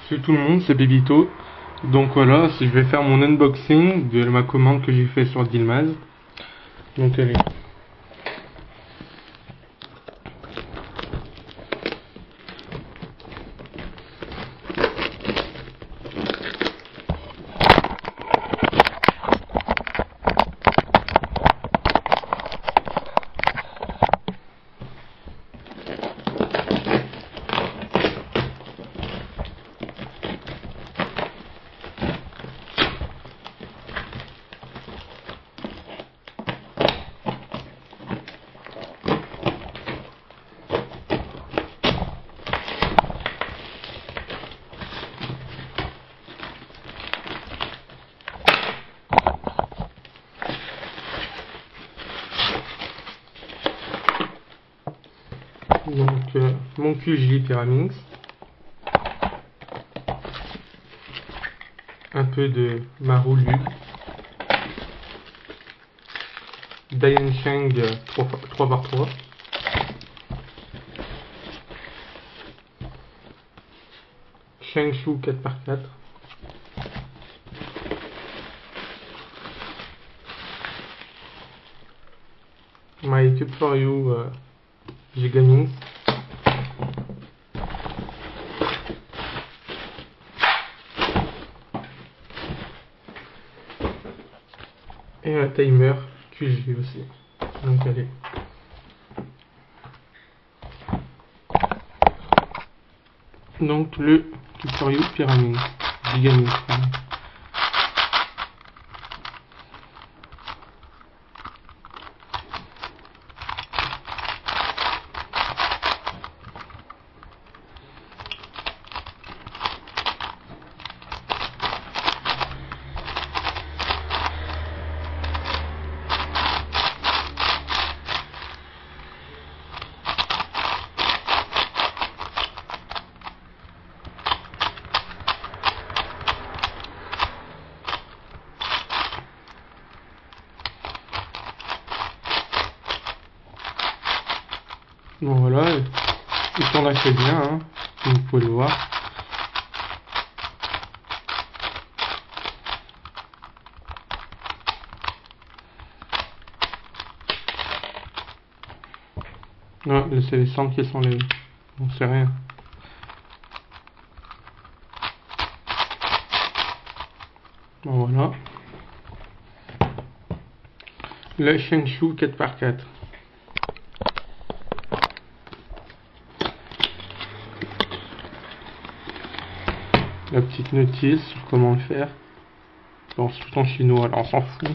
Salut tout le monde, c'est Bébito. Donc voilà, je vais faire mon unboxing de ma commande que j'ai fait sur Dilmaz. Donc allez. Donc mon QJ Pyraminx, un peu de Marulu, Dayansheng 3x3, Shengshu 4x4, My Tube for You Gigamix, et un timer QG aussi. Donc allez. Donc le Tutorial Pyramide Gigamix. Bon voilà, il tourne assez bien, hein, comme vous pouvez le voir. Non, c'est les cendres qui sont les... Bon, c'est rien. Bon voilà. Le Shengshu 4x4. La petite notice sur comment le faire. Bon, c'est tout en chinois, alors on s'en fout.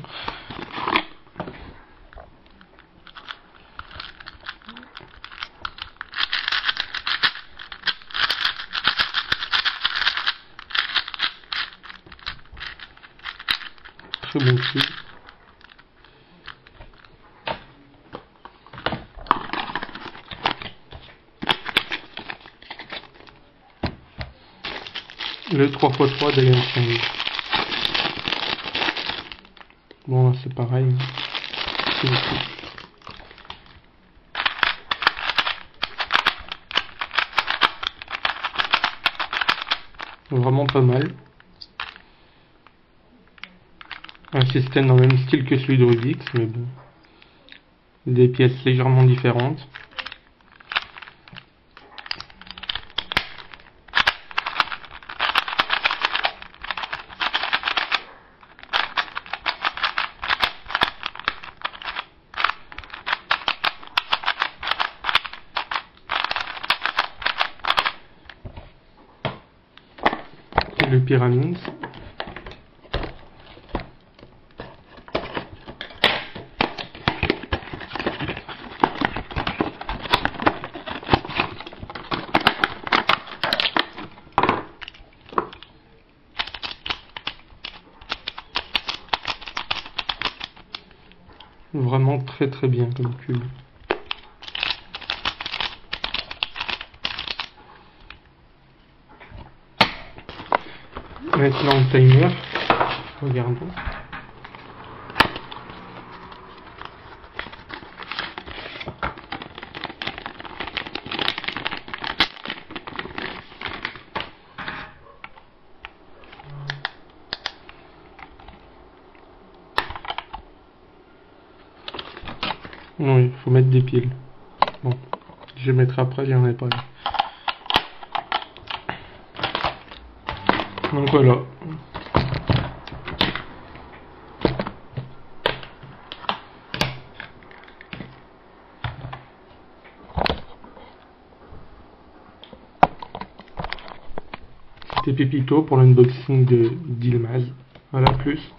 Très bon prix. Le 3x3 Dayansheng. Bon, c'est pareil. Vraiment pas mal. Un système dans le même style que celui de Rubix, mais bon. Des pièces légèrement différentes. Le Pyraminx. Vraiment très bien comme cube. Maintenant le timer, regardons. Oui, il faut mettre des piles. Bon, je vais mettre après, j'en ai pas là. Donc voilà. C'était Pépito pour l'unboxing de d'Ilmaz. Voilà, plus.